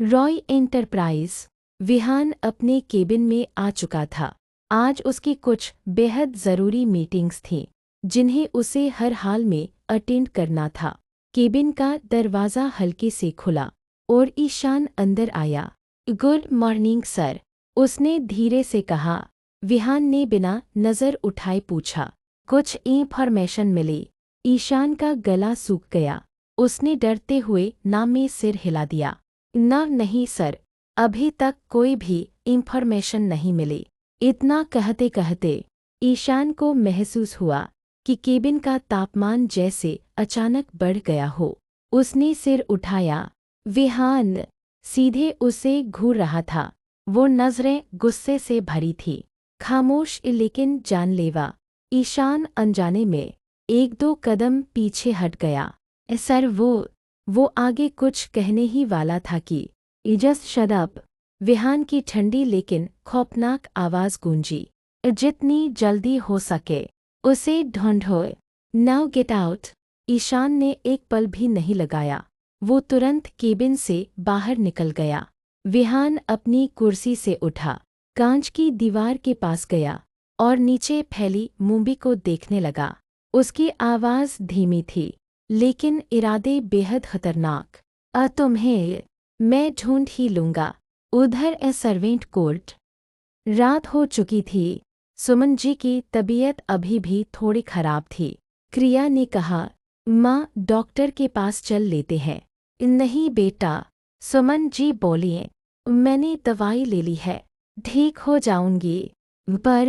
Roy enterprise. Vihaan अपने cabin में आ चुका था। आज उसकी कुछ बेहद ज़रूरी मीटिंग्स थीं जिन्हें उसे हर हाल में अटेंड करना था। केबिन का दरवाज़ा हल्के से खुला और ईशान अंदर आया। गुड मॉर्निंग सर, उसने धीरे से कहा। विहान ने बिना नज़र उठाए पूछा, कुछ इंफॉर्मेशन मिली? ईशान का गला सूख गया। उसने डरते हुए ना में सिर हिला दिया। ना नहीं सर, अभी तक कोई भी इंफॉर्मेशन नहीं मिली। इतना कहते कहते ईशान को महसूस हुआ कि केबिन का तापमान जैसे अचानक बढ़ गया हो। उसने सिर उठाया। विहान सीधे उसे घूर रहा था। वो नज़रें गुस्से से भरी थी, खामोश लेकिन जानलेवा। ईशान अनजाने में एक दो कदम पीछे हट गया। सर वो आगे कुछ कहने ही वाला था कि जस्ट शट अप। विहान की ठंडी लेकिन खौफनाक आवाज़ गूंजी। जितनी जल्दी हो सके उसे ढूंढो। Now get out. ईशान ने एक पल भी नहीं लगाया। वो तुरंत केबिन से बाहर निकल गया। विहान अपनी कुर्सी से उठा, कांच की दीवार के पास गया और नीचे फैली मूवी को देखने लगा। उसकी आवाज़ धीमी थी लेकिन इरादे बेहद खतरनाक। तुम्हें मैं ढूंढ ही लूँगा। उधर सर्वेंट कोर्ट। रात हो चुकी थी। सुमन जी की तबीयत अभी भी थोड़ी खराब थी। क्रिया ने कहा, माँ डॉक्टर के पास चल लेते हैं। नहीं बेटा, सुमन जी बोलिए, मैंने दवाई ले ली है, ठीक हो जाऊंगी। पर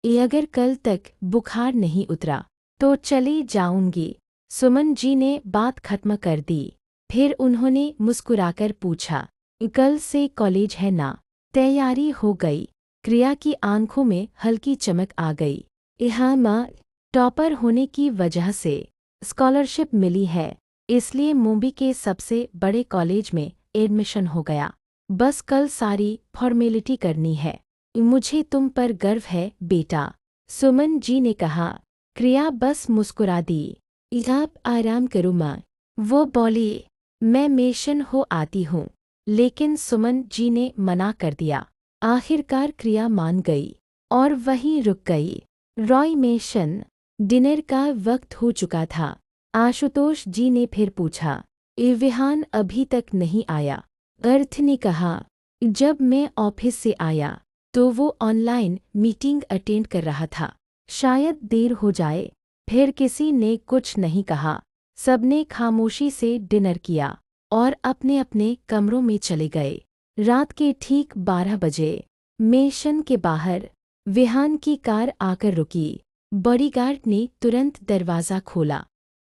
अगर कल तक बुखार नहीं उतरा तो चली जाऊंगी। सुमन जी ने बात खत्म कर दी। फिर उन्होंने मुस्कुराकर पूछा, कल से कॉलेज है ना? तैयारी हो गई? क्रिया की आंखों में हल्की चमक आ गई। हाँ माँ, टॉपर होने की वजह से स्कॉलरशिप मिली है, इसलिए मुंबई के सबसे बड़े कॉलेज में एडमिशन हो गया। बस कल सारी फॉर्मेलिटी करनी है। मुझे तुम पर गर्व है बेटा, सुमन जी ने कहा। क्रिया बस मुस्कुरा दी। आप आराम करो माँ, वो बोली, मैं मेशन हो आती हूँ। लेकिन सुमन जी ने मना कर दिया। आखिरकार क्रिया मान गई और वहीं रुक गई। रॉय मेशन। डिनर का वक्त हो चुका था। आशुतोष जी ने फिर पूछा, विहान अभी तक नहीं आया? अर्थ ने कहा, जब मैं ऑफिस से आया तो वो ऑनलाइन मीटिंग अटेंड कर रहा था, शायद देर हो जाए। फिर किसी ने कुछ नहीं कहा। सबने खामोशी से डिनर किया और अपने अपने कमरों में चले गए। रात के ठीक 12 बजे मेशन के बाहर विहान की कार आकर रुकी। बॉडीगार्ड ने तुरंत दरवाज़ा खोला।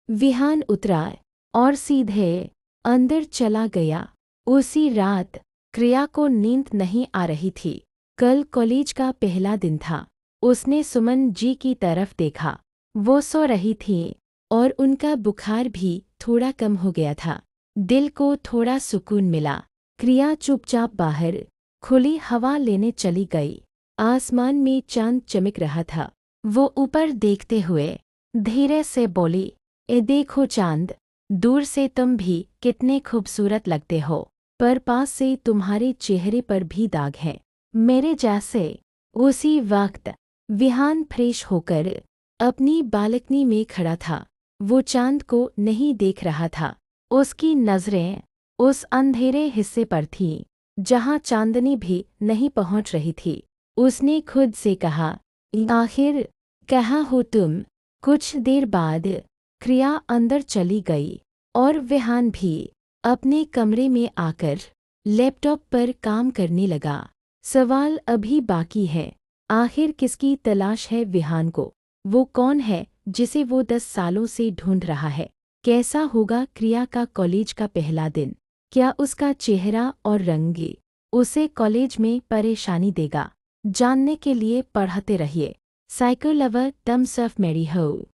विहान उतरा और सीधे अंदर चला गया। उसी रात क्रिया को नींद नहीं आ रही थी। कल कॉलेज का पहला दिन था। उसने सुमन जी की तरफ देखा। वो सो रही थीं और उनका बुखार भी थोड़ा कम हो गया था। दिल को थोड़ा सुकून मिला। क्रिया चुपचाप बाहर खुली हवा लेने चली गई। आसमान में चांद चमक रहा था। वो ऊपर देखते हुए धीरे से बोली, ए देखो चांद, दूर से तुम भी कितने खूबसूरत लगते हो, पर पास से तुम्हारे चेहरे पर भी दाग हैं, मेरे जैसे। उसी वक्त विहान फ्रेश होकर अपनी बालकनी में खड़ा था। वो चांद को नहीं देख रहा था। उसकी नज़रें उस अंधेरे हिस्से पर थीं जहाँ चांदनी भी नहीं पहुँच रही थी। उसने खुद से कहा, आखिर कहाँ हो तुम? कुछ देर बाद क्रिया अंदर चली गई और विहान भी अपने कमरे में आकर लैपटॉप पर काम करने लगा। सवाल अभी बाकी है, आखिर किसकी तलाश है विहान को? वो कौन है जिसे वो 10 सालों से ढूंढ रहा है? कैसा होगा क्रिया का कॉलेज का पहला दिन? क्या उसका चेहरा और रंग उसे कॉलेज में परेशानी देगा? जानने के लिए पढ़ते रहिए। साइको लवर, थम्स अप, मैरी हो।